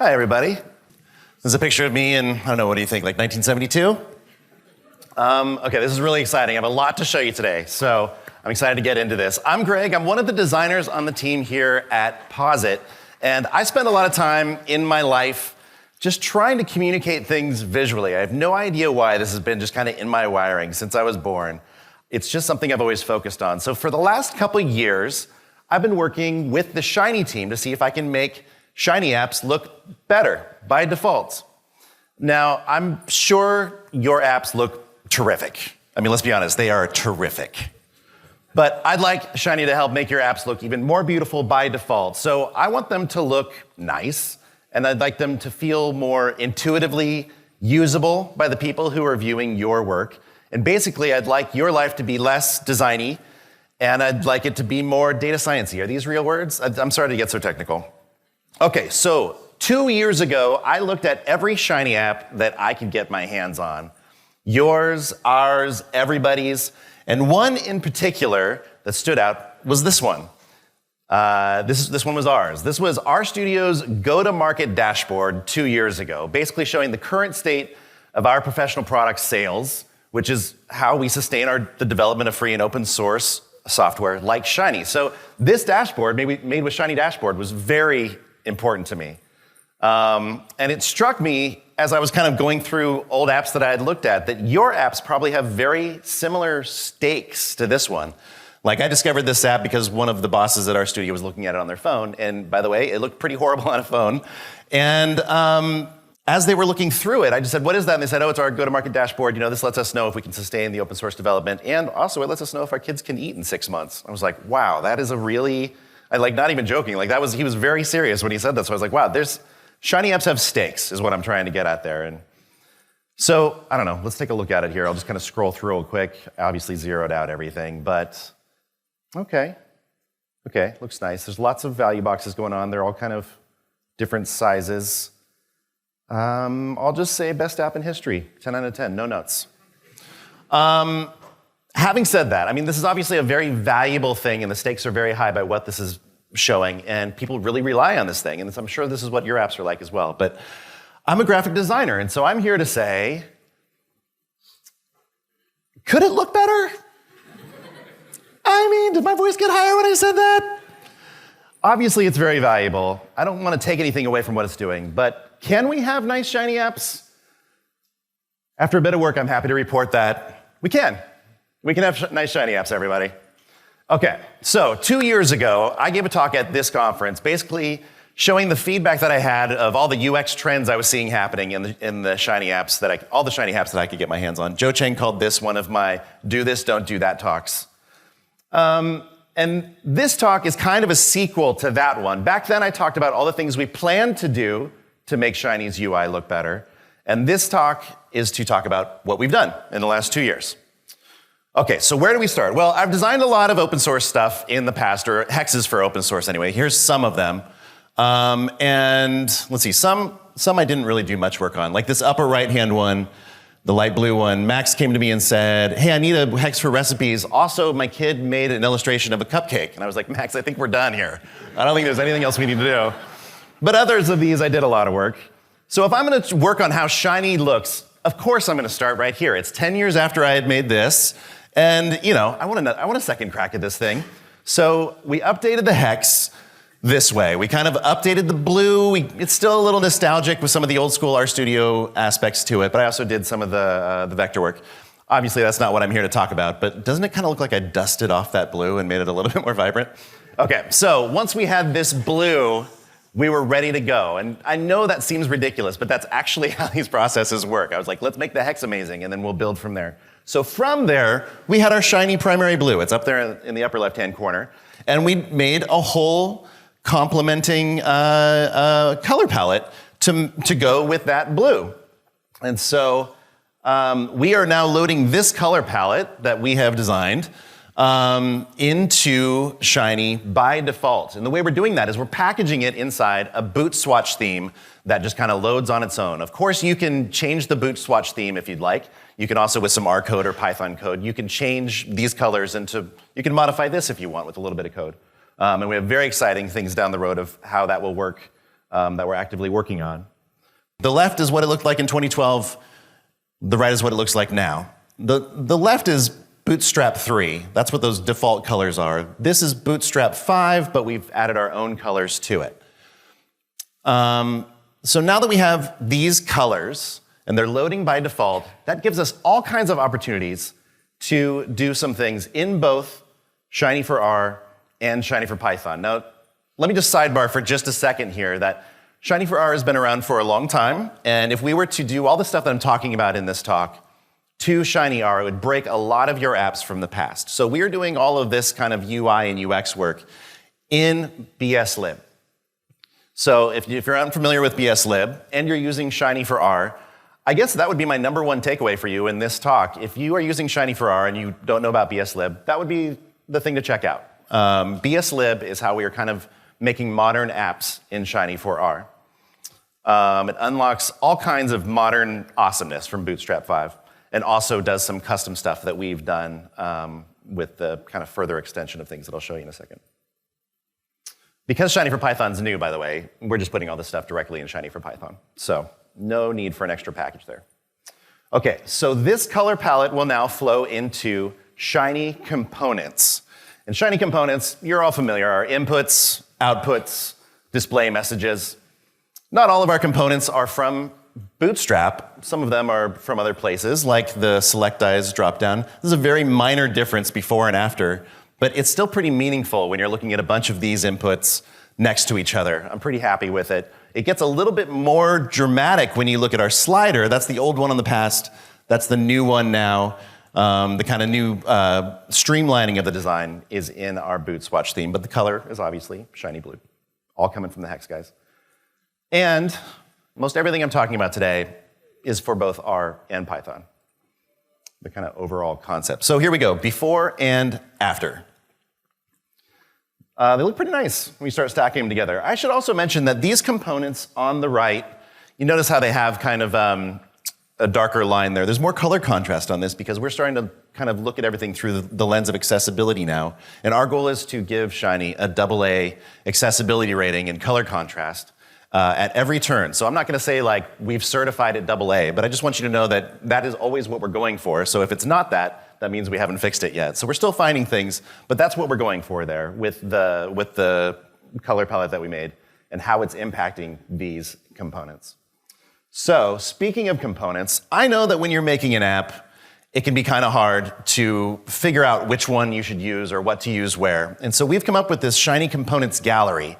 Hi, everybody. This is a picture of me in, I don't know, what do you think, like 1972? Okay, this is really exciting. I have a lot to show you today, so I'm excited to get into this. I'm Greg. I'm one of the designers on the team here at Posit, and I spend a lot of time in my life just trying to communicate things visually. I have no idea why this has been just kind of in my wiring since I was born. It's just something I've always focused on. So for the last couple years, I've been working with the Shiny team to see if I can make Shiny apps look better by default. Now, I'm sure your apps look terrific. I mean, let's be honest, they are terrific. But I'd like Shiny to help make your apps look even more beautiful by default. So I want them to look nice, and I'd like them to feel more intuitively usable by the people who are viewing your work. And basically, I'd like your life to be less designy, and I'd like it to be more data science-y. Are these real words? I'm sorry to get so technical. Okay, so 2 years ago, I looked at every Shiny app that I could get my hands on. Yours, ours, everybody's. And one in particular that stood out was this one. This one was ours. This was our studio's go-to-market dashboard 2 years ago, basically showing the current state of our professional product sales, which is how we sustain the development of free and open source software like Shiny. So this dashboard, made with Shiny Dashboard, was very important to me. And it struck me as I was kind of going through old apps that I had looked at that your apps probably have very similar stakes to this one. Like, I discovered this app because one of the bosses at our studio was looking at it on their phone. And by the way, it looked pretty horrible on a phone. And as they were looking through it, I just said, what is that? And they said, oh, it's our go-to-market dashboard. You know, this lets us know if we can sustain the open source development. And also, it lets us know if our kids can eat in 6 months. I was like, wow, that is a really, not even joking. Like, he was very serious when he said that. So I was like, wow, Shiny apps have stakes, is what I'm trying to get at there. And so, I don't know, let's take a look at it here. I'll just kind of scroll through real quick. I obviously zeroed out everything, but okay, looks nice. There's lots of value boxes going on. They're all kind of different sizes. I'll just say best app in history, 10 out of 10, no notes. Having said that, I mean, this is obviously a very valuable thing, and the stakes are very high by what this is showing, and people really rely on this thing, and I'm sure this is what your apps are like as well. But I'm a graphic designer, and so I'm here to say, could it look better? I mean, did my voice get higher when I said that? Obviously, it's very valuable. I don't want to take anything away from what it's doing, but can we have nice, Shiny apps? After a bit of work, I'm happy to report that we can. We can have nice, Shiny apps, everybody. Okay, so 2 years ago, I gave a talk at this conference, basically showing the feedback that I had of all the UX trends I was seeing happening in the Shiny apps all the Shiny apps that I could get my hands on. Joe Chang called this one of my do this, don't do that talks. And this talk is kind of a sequel to that one. Back then, I talked about all the things we planned to do to make Shiny's UI look better. And this talk is to talk about what we've done in the last 2 years. Okay, so where do we start? Well, I've designed a lot of open source stuff in the past, or hexes for open source anyway. Here's some of them. And let's see, some I didn't really do much work on. Like this upper right-hand one, the light blue one, Max came to me and said, hey, I need a hex for recipes. Also, my kid made an illustration of a cupcake. And I was like, Max, I think we're done here. I don't think there's anything else we need to do. But others of these, I did a lot of work. So if I'm going to work on how Shiny looks, of course I'm going to start right here. It's 10 years after I had made this. And, you know, I want a second crack at this thing. So we updated the hex this way. We kind of updated the blue. It's still a little nostalgic with some of the old school RStudio aspects to it, but I also did some of the vector work. Obviously, that's not what I'm here to talk about, but doesn't it kind of look like I dusted off that blue and made it a little bit more vibrant? Okay, so once we had this blue, we were ready to go. And I know that seems ridiculous, but that's actually how these processes work. I was like, let's make the hex amazing, and then we'll build from there. So from there, we had our Shiny primary blue. It's up there in the upper left-hand corner. And we made a whole complementing color palette to go with that blue. And so we are now loading this color palette that we have designed into Shiny by default. And the way we're doing that is we're packaging it inside a boot swatch theme that just kind of loads on its own. Of course, you can change the boot swatch theme if you'd like. You can also, with some R code or Python code, you can change these colors you can modify this if you want with a little bit of code. And we have very exciting things down the road of how that will work that we're actively working on. The left is what it looked like in 2012. The right is what it looks like now. The left is Bootstrap 3. That's what those default colors are. This is Bootstrap 5, but we've added our own colors to it. So now that we have these colors, and they're loading by default, that gives us all kinds of opportunities to do some things in both Shiny for R and Shiny for Python. Now, let me just sidebar for just a second here that Shiny for R has been around for a long time, and if we were to do all the stuff that I'm talking about in this talk to Shiny R, it would break a lot of your apps from the past. So we are doing all of this kind of UI and UX work in BSLib. So if you're unfamiliar with BSLib and you're using Shiny for R, I guess that would be my number one takeaway for you in this talk. If you are using Shiny for R and you don't know about BSLib, that would be the thing to check out. BSLib is how we are kind of making modern apps in Shiny for R. It unlocks all kinds of modern awesomeness from Bootstrap 5 and also does some custom stuff that we've done with the kind of further extension of things that I'll show you in a second. Because Shiny for Python's new, by the way, we're just putting all this stuff directly in Shiny for Python. So no need for an extra package there. Okay, so this color palette will now flow into Shiny components. And Shiny components, you're all familiar, are inputs, outputs, display messages. Not all of our components are from Bootstrap. Some of them are from other places, like the select eyes dropdown. This is a very minor difference before and after, but it's still pretty meaningful when you're looking at a bunch of these inputs next to each other. I'm pretty happy with it. It gets a little bit more dramatic when you look at our slider. That's the old one in the past. That's the new one now. The kind of new streamlining of the design is in our Boot Swatch theme, but the color is obviously shiny blue. All coming from the hex, guys. And most everything I'm talking about today is for both R and Python, the kind of overall concept. So here we go, before and after. They look pretty nice when we start stacking them together. I should also mention that these components on the right, you notice how they have kind of a darker line there. There's more color contrast on this because we're starting to kind of look at everything through the lens of accessibility now. And our goal is to give Shiny a AA accessibility rating in color contrast at every turn. So I'm not going to say like we've certified it AA, but I just want you to know that that is always what we're going for. So if it's not that, that means we haven't fixed it yet. So we're still finding things, but that's what we're going for there with the color palette that we made and how it's impacting these components. So speaking of components, I know that when you're making an app, it can be kind of hard to figure out which one you should use or what to use where. And so we've come up with this Shiny Components Gallery,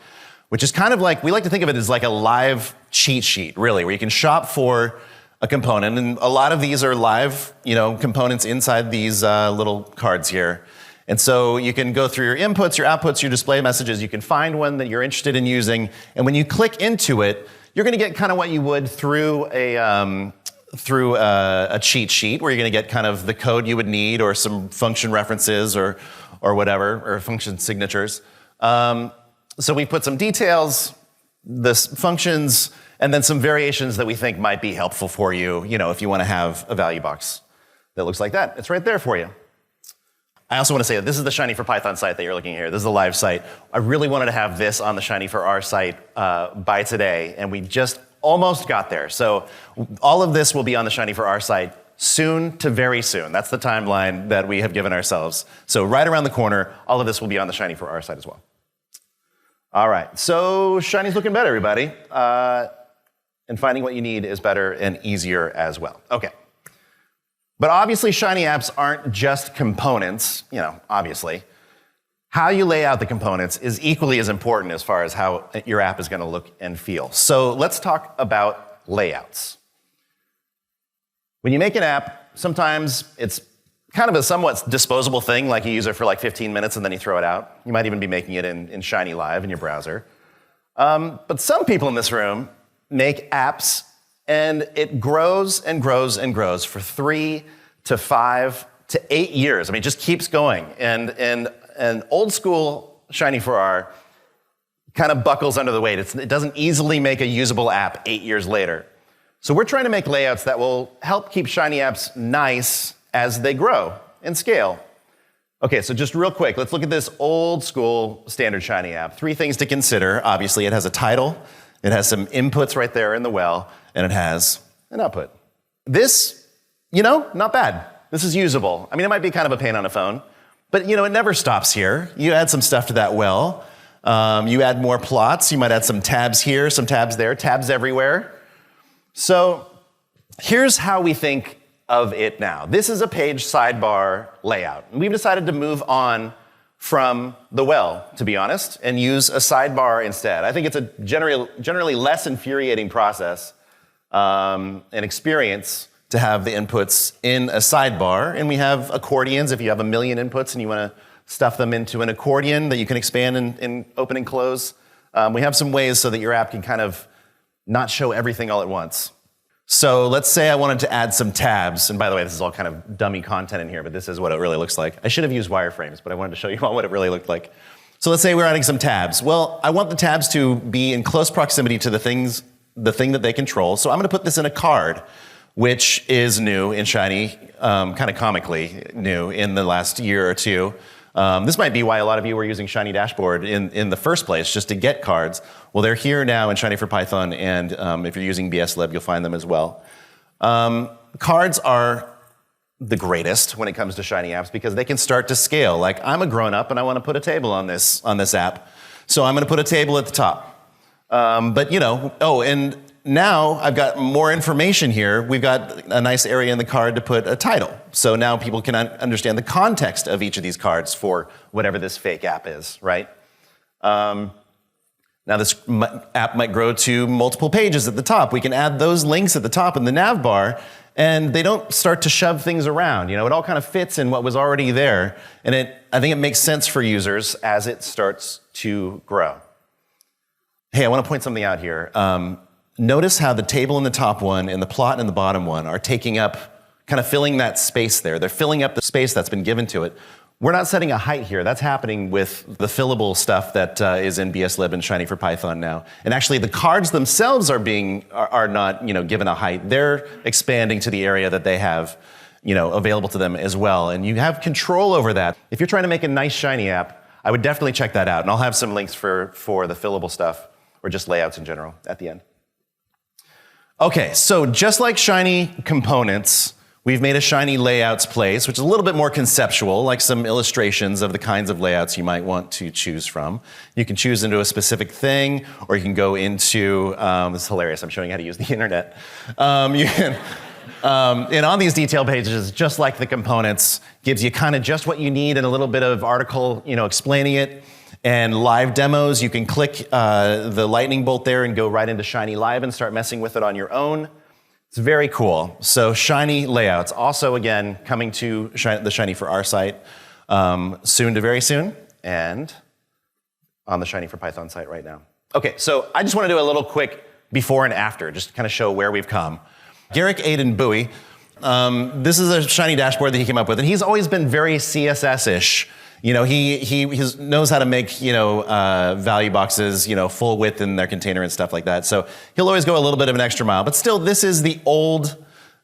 which is kind of like, we like to think of it as like a live cheat sheet, really, where you can shop for a component, and a lot of these are live, components inside these little cards here. And so you can go through your inputs, your outputs, your display messages, you can find one that you're interested in using, and when you click into it, you're gonna get kind of what you would through a cheat sheet, where you're gonna get kind of the code you would need, or some function references, or whatever, or function signatures. So we put some details, the functions, and then some variations that we think might be helpful for you, if you want to have a value box that looks like that. It's right there for you. I also want to say that this is the Shiny for Python site that you're looking at here. This is the live site. I really wanted to have this on the Shiny for R site by today, and we just almost got there. So all of this will be on the Shiny for R site soon to very soon. That's the timeline that we have given ourselves. So right around the corner, all of this will be on the Shiny for R site as well. All right, so Shiny's looking better, everybody. And finding what you need is better and easier as well. Okay. But obviously, Shiny apps aren't just components, obviously. How you lay out the components is equally as important as far as how your app is going to look and feel. So let's talk about layouts. When you make an app, sometimes it's kind of a somewhat disposable thing, like you use it for like 15 minutes and then you throw it out. You might even be making it in Shiny Live in your browser. But some people in this room make apps, and it grows and grows and grows for 3 to 5 to 8 years. I mean, it just keeps going. And old school Shiny for R kind of buckles under the weight. It doesn't easily make a usable app 8 years later. So we're trying to make layouts that will help keep Shiny apps nice as they grow and scale. Okay, so just real quick, let's look at this old school standard Shiny app. 3 things to consider. Obviously, it has a title, It has some inputs right there in the well, and it has an output. This, not bad. This is usable. I mean, it might be kind of a pain on a phone, but it never stops here. You add some stuff to that well. You add more plots. You might add some tabs here, some tabs there, tabs everywhere. So here's how we think of it now. This is a page sidebar layout. And we've decided to move on from the well, to be honest, and use a sidebar instead. I think it's a generally less infuriating process and experience to have the inputs in a sidebar. And we have accordions. If you have 1 million inputs and you want to stuff them into an accordion that you can expand and open and close, we have some ways so that your app can kind of not show everything all at once. So let's say I wanted to add some tabs. And by the way, this is all kind of dummy content in here, but this is what it really looks like. I should have used wireframes, but I wanted to show you all what it really looked like. So let's say we're adding some tabs. Well, I want the tabs to be in close proximity to the thing that they control. So I'm going to put this in a card, which is new in Shiny, kind of comically new in the last year or two. This might be why a lot of you were using Shiny Dashboard in the first place, just to get cards. Well, they're here now in Shiny for Python, and if you're using BSLib, you'll find them as well. Cards are the greatest when it comes to Shiny apps because they can start to scale. Like, I'm a grown-up and I want to put a table on this app, so I'm going to put a table at the top. And now I've got more information here. We've got a nice area in the card to put a title. So now people can understand the context of each of these cards for whatever this fake app is, right? Now this app might grow to multiple pages at the top. We can add those links at the top in the nav bar, and they don't start to shove things around. It all kind of fits in what was already there. And I think it makes sense for users as it starts to grow. Hey, I want to point something out here. Notice how the table in the top one and the plot in the bottom one are taking up, kind of filling that space there. They're filling up the space that's been given to it. We're not setting a height here. That's happening with the fillable stuff that is in BSLib and Shiny for Python now. And actually, the cards themselves are not given a height. They're expanding to the area that they have available to them as well. And you have control over that. If you're trying to make a nice Shiny app, I would definitely check that out. And I'll have some links for the fillable stuff or just layouts in general at the end. Okay, so just like Shiny components, we've made a Shiny layouts place, which is a little bit more conceptual, like some illustrations of the kinds of layouts you might want to choose from. You can choose into a specific thing, or you can go into, this is hilarious, I'm showing you how to use the internet. And on these detail pages, just like the components, gives you kind of just what you need and a little bit of article, explaining it. And live demos, you can click the lightning bolt there and go right into Shiny Live and start messing with it on your own. It's very cool. So Shiny layouts, also again, coming to the Shiny for our site soon to very soon, and on the Shiny for Python site right now. Okay, so I just want to do a little quick before and after, just to kind of show where we've come. Garrick Aiden Bowie, this is a Shiny dashboard that he came up with, and he's always been very CSS-ish. He knows how to make, value boxes, full width in their container and stuff like that. So he'll always go a little bit of an extra mile. But still, this is the old,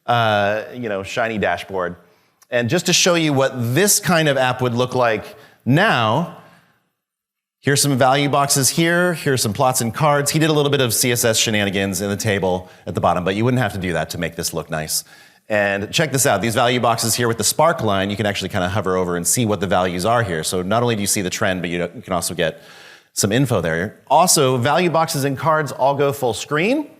Shiny dashboard. And just to show you what this kind of app would look like now, here's some value boxes here. Here's some plots and cards. He did a little bit of CSS shenanigans in the table at the bottom, but you wouldn't have to do that to make this look nice. And check this out, these value boxes here with the spark line, you can actually kind of hover over and see what the values are here. So not only do you see the trend, but you can also get some info there. Also, value boxes and cards all go full screen.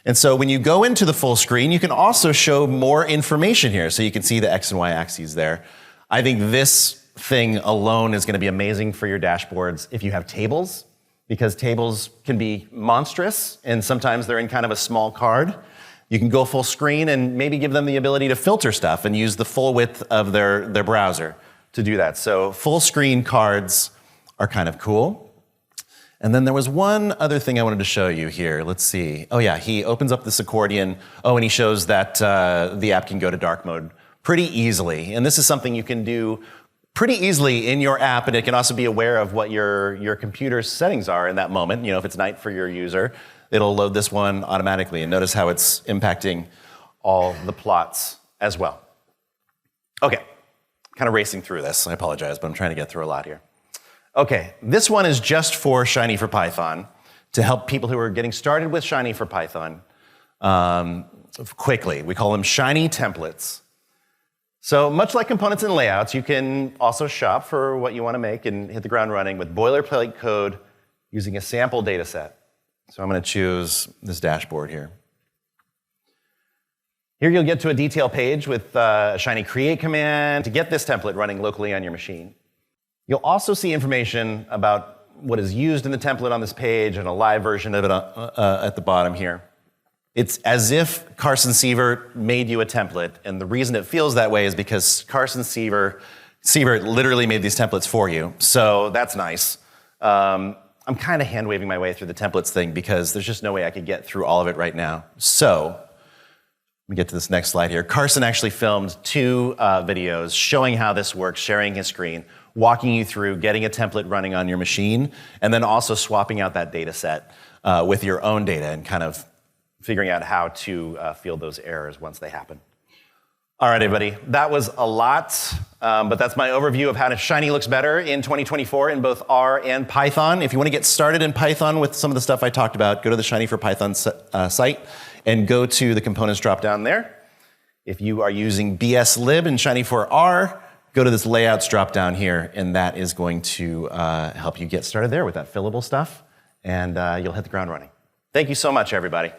And so when you go into the full screen, you can also show more information here. So you can see the X and Y axes there. I think this thing alone is going to be amazing for your dashboards if you have tables, because tables can be monstrous, and sometimes they're in kind of a small card. You can go full screen and maybe give them the ability to filter stuff and use the full width of their browser to do that. So full screen cards are kind of cool. And then there was one other thing I wanted to show you here. Let's see. Oh yeah, he opens up this accordion. Oh, and he shows that the app can go to dark mode pretty easily. And this is something you can do pretty easily in your app, and it can also be aware of what your computer's settings are in that moment. If it's night for your user, it'll load this one automatically, and notice how it's impacting all the plots as well. Okay, kind of racing through this. I apologize, but I'm trying to get through a lot here. Okay, this one is just for Shiny for Python. to help people who are getting started with Shiny for Python quickly. We call them Shiny templates. So much like components and layouts, you can also shop for what you want to make and hit the ground running with boilerplate code using a sample data set. So I'm going to choose this dashboard here. Here you'll get to a detail page with a Shiny create command to get this template running locally on your machine. You'll also see information about what is used in the template on this page and a live version of it at the bottom here. It's as if Carson Sievert made you a template, and the reason it feels that way is because Carson Sievert literally made these templates for you, so that's nice. I'm kind of hand-waving my way through the templates thing because there's just no way I could get through all of it right now. So, let me get to this next slide here. Carson actually filmed 2 videos showing how this works, sharing his screen, walking you through getting a template running on your machine, and then also swapping out that data set with your own data and kind of figuring out how to field those errors once they happen. All right, everybody, that was a lot, but that's my overview of how Shiny looks better in 2024 in both R and Python. If you want to get started in Python with some of the stuff I talked about, go to the Shiny for Python site and go to the components drop down there. If you are using BSlib and Shiny for R, go to this layouts drop down here, and that is going to help you get started there with that fillable stuff, and you'll hit the ground running. Thank you so much, everybody.